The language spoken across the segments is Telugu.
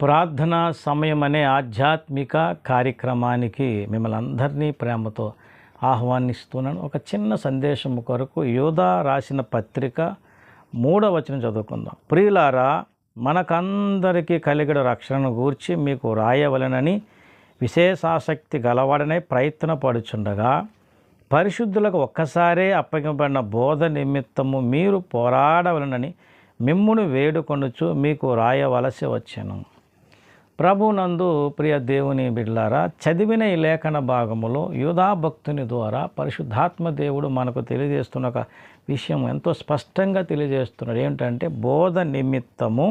ప్రార్థనా సమయం అనే ఆధ్యాత్మిక కార్యక్రమానికి మిమ్మల్ని అందరినీ ప్రేమతో ఆహ్వానిస్తున్నాను. ఒక చిన్న సందేశం కొరకు యోధా రాసిన పత్రిక 3వ వచనం చదువుకుందాం. ప్రియులారా, మనకందరికీ కలిగిన రక్షణను గూర్చి మీకు రాయవలెనని విశేషాసక్తి గలవాడనే ప్రయత్నపడుచుండగా, పరిశుద్ధులకు ఒక్కసారే అప్పగింపబడిన బోధ నిమిత్తము మీరు పోరాడవలెనని మిమ్మును వేడుకొనుచు మీకు రాయవలసి వచ్చెను. ప్రభునందు ప్రియ దేవుని బిడ్డలారా, చదివిన ఈ లేఖన భాగములో యూదా భక్తుని ద్వారా పరిశుద్ధాత్మ దేవుడు మనకు తెలియజేస్తున్న ఒక విషయం ఎంతో స్పష్టంగా తెలియజేస్తున్నాడు. ఏంటంటే, బోధ నిమిత్తము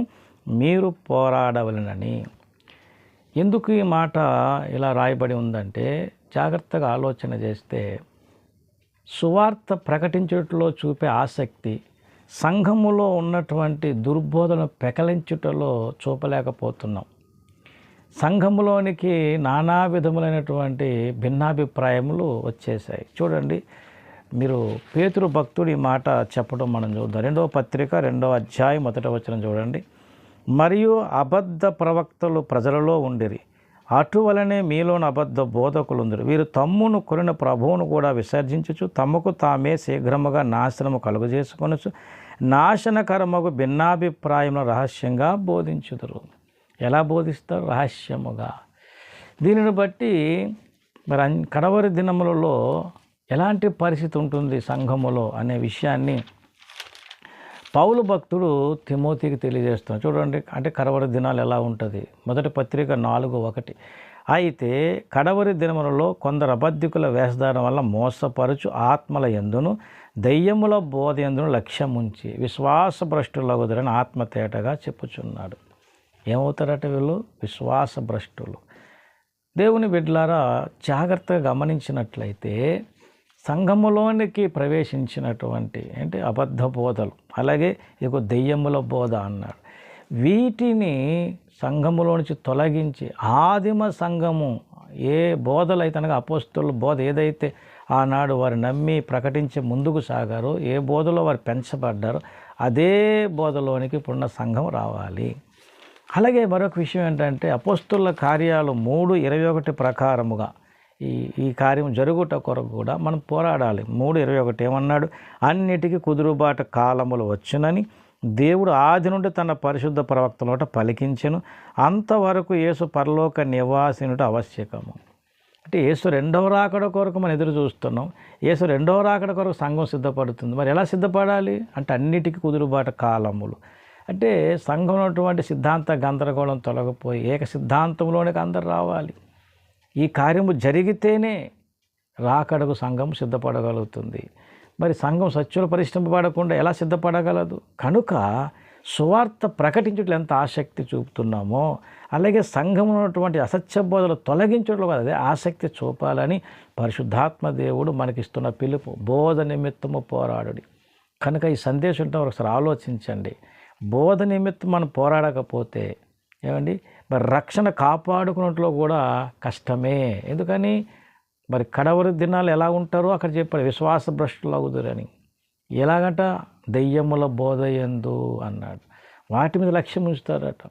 మీరు పోరాడవలెనని. ఎందుకు ఈ మాట ఇలా రాయబడి ఉందంటే, జాగ్రత్తగా ఆలోచన చేస్తే సువార్త ప్రకటించుటలో చూపే ఆసక్తి సంఘములో ఉన్నటువంటి దుర్బోధను పెకలించుటలో చూపలేకపోతున్నాం. సంఘములోనికి నానా విధములైనటువంటి భిన్నాభిప్రాయములు వచ్చేసాయి. చూడండి, మీరు పేతురు భక్తుడు ఈ మాట చెప్పడం మనం చూద్దాం. 2వ పత్రిక 2వ అధ్యాయం 1వ వచనం చూడండి. మరియు అబద్ధ ప్రవక్తలు ప్రజలలో ఉండిరి, అటువలనే మీలోని అబద్ధ బోధకులుందరు. వీరు తమ్మును కొనిన ప్రభువును కూడా విసర్జించుచు తమకు తామే శీఘ్రముగా నాశనము కలుగజేసుకొనొచ్చు నాశనకరమగు భిన్నాభిప్రాయములను రహస్యంగా బోధించుదురు. ఎలా బోధిస్తారు? రహస్యముగా. దీనిని బట్టి మరి కడవరి దినములలో ఎలాంటి పరిస్థితి ఉంటుంది సంఘములో అనే విషయాన్ని పౌలు భక్తుడు తిమోతికి తెలియజేస్తున్నాడు. చూడండి, అంటే కడవరి దినాలు ఎలా ఉంటుంది. మొదటి పత్రిక 4:1. అయితే కడవరి దినములలో కొందరు అబద్ధికుల వేషధారణ వల్ల మోసపరుచు ఆత్మల యందును దెయ్యముల బోధ యందును లక్ష్యముంచి విశ్వాసభ్రష్టులగుదురని ఆత్మతేటగా చెప్పుచున్నాడు. ఏమవుతారట వీళ్ళు? విశ్వాసభ్రష్టులు. దేవుని బిడ్డలారా, జాగ్రత్తగా గమనించినట్లయితే సంఘములోనికి ప్రవేశించినటువంటి అబద్ధ బోధలు, అలాగే ఇక దెయ్యముల బోధ అన్నాడు. వీటిని సంఘములో నుంచి తొలగించి ఆదిమ సంఘము ఏ బోధలు అయితే అనగా అపోస్తలుల బోధ ఏదైతే ఆనాడు వారు నమ్మి ప్రకటించి ముందుకు సాగారో, ఏ బోధలో వారు పెంచబడ్డారో అదే బోధలోనికి ఇప్పుడున్న సంఘం రావాలి. అలాగే మరొక విషయం ఏంటంటే, అపోస్తలుల కార్యాలు 3:21 ప్రకారముగా ఈ కార్యం జరుగుట కొరకు కూడా మనం పోరాడాలి. 3:21 ఏమన్నాడు? అన్నిటికీ కుదురుబాటు కాలములు వచ్చునని దేవుడు ఆది నుండి తన పరిశుద్ధ ప్రవక్తలట పలికించెను. అంతవరకు యేసు పరలోక నివాసినుట ఆవశ్యకము. అంటే యేసు 2వ రాకడ కొరకు మనం ఎదురు చూస్తున్నాం. యేసు 2వ రాకడ కొరకు సంఘం సిద్ధపడుతుంది. మరి ఎలా సిద్ధపడాలి అంటే, అన్నిటికీ కుదురుబాటు కాలములు. అంటే సంఘంలో ఉన్నటువంటి సిద్ధాంత గందరగోళం తొలగిపోయి ఏక సిద్ధాంతంలోనికి అందరు రావాలి. ఈ కార్యము జరిగితేనే రాకడకు సంఘం సిద్ధపడగలుగుతుంది. మరి సంఘం సత్యులు పరిశ్రమపడకుండా ఎలా సిద్ధపడగలదు? కనుక సువార్త ప్రకటించడం ఎంత ఆసక్తి చూపుతున్నామో, అలాగే సంఘంలో ఉన్నటువంటి అసత్య బోధలు తొలగించడంలో అదే ఆసక్తి చూపాలని పరిశుద్ధాత్మ దేవుడు మనకిస్తున్న పిలుపు. బోధ నిమిత్తము పోరాడుడి. కనుక ఈ సందేశం ఉంటే ఒకసారి ఆలోచించండి. బోధ నిమిత్తం మనం పోరాడకపోతే మరి రక్షణ కాపాడుకున్నట్లో కూడా కష్టమే. ఎందుకని? మరి కడవరి దినాలు ఎలా ఉంటారో అక్కడ చెప్పాడు, విశ్వాసభ్రష్టులు అవుదురని. ఎలాగంట? దెయ్యముల బోధ యందు అన్నాడు. వాటి మీద లక్ష్యం ఉంచుతారట.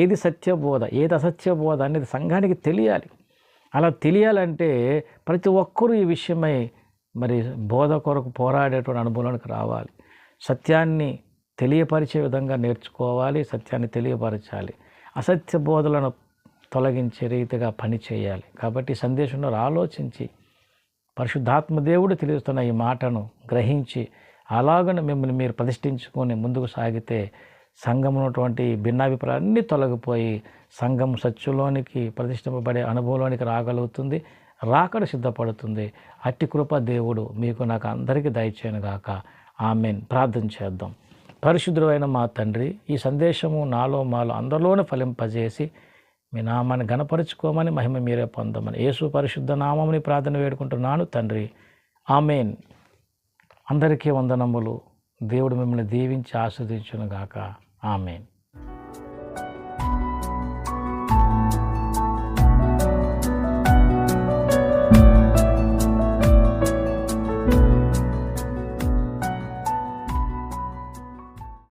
ఏది సత్యబోధ, ఏది అసత్య బోధ అనేది సంఘానికి తెలియాలి. అలా తెలియాలంటే ప్రతి ఒక్కరూ ఈ విషయమై మరి బోధ కొరకు పోరాడేటువంటి అనుభవానికి రావాలి. సత్యాన్ని తెలియపరిచే విధంగా నేర్చుకోవాలి, సత్యాన్ని తెలియపరచాలి, అసత్య బోధలను తొలగించే రీతిగా పని చేయాలి. కాబట్టి సందేశంలో ఆలోచించి పరిశుద్ధాత్మ దేవుడు తెలుస్తున్న ఈ మాటను గ్రహించి అలాగనే మిమ్మల్ని మీరు ప్రతిష్ఠించుకొని ముందుకు సాగితే సంఘం ఉన్నటువంటి భిన్నాభిప్రాయాలన్నీ తొలగిపోయి సంఘం సత్యులోనికి ప్రతిష్ఠింపబడే అనుభవంలోనికి రాగలుగుతుంది, రాకడ సిద్ధపడుతుంది. అట్టి కృప దేవుడు మీకు నాకు అందరికీ దయచేయను గాక. ఆమేన్. ప్రార్థన చేద్దాం. పరిశుద్ధుడైన మా తండ్రి, ఈ సందేశము నాలో మాలో అందరిలోనే ఫలింపజేసి మీ నామాన్ని గణపరుచుకోమని, మహిమ మీరే పొందమని యేసు పరిశుద్ధ నామముని ప్రార్థన వేడుకుంటున్నాను తండ్రి. ఆమేన్. అందరికీ వందనములు. దేవుడు మిమ్మల్ని దీవించి ఆస్వాదించును గాక. ఆమేన్.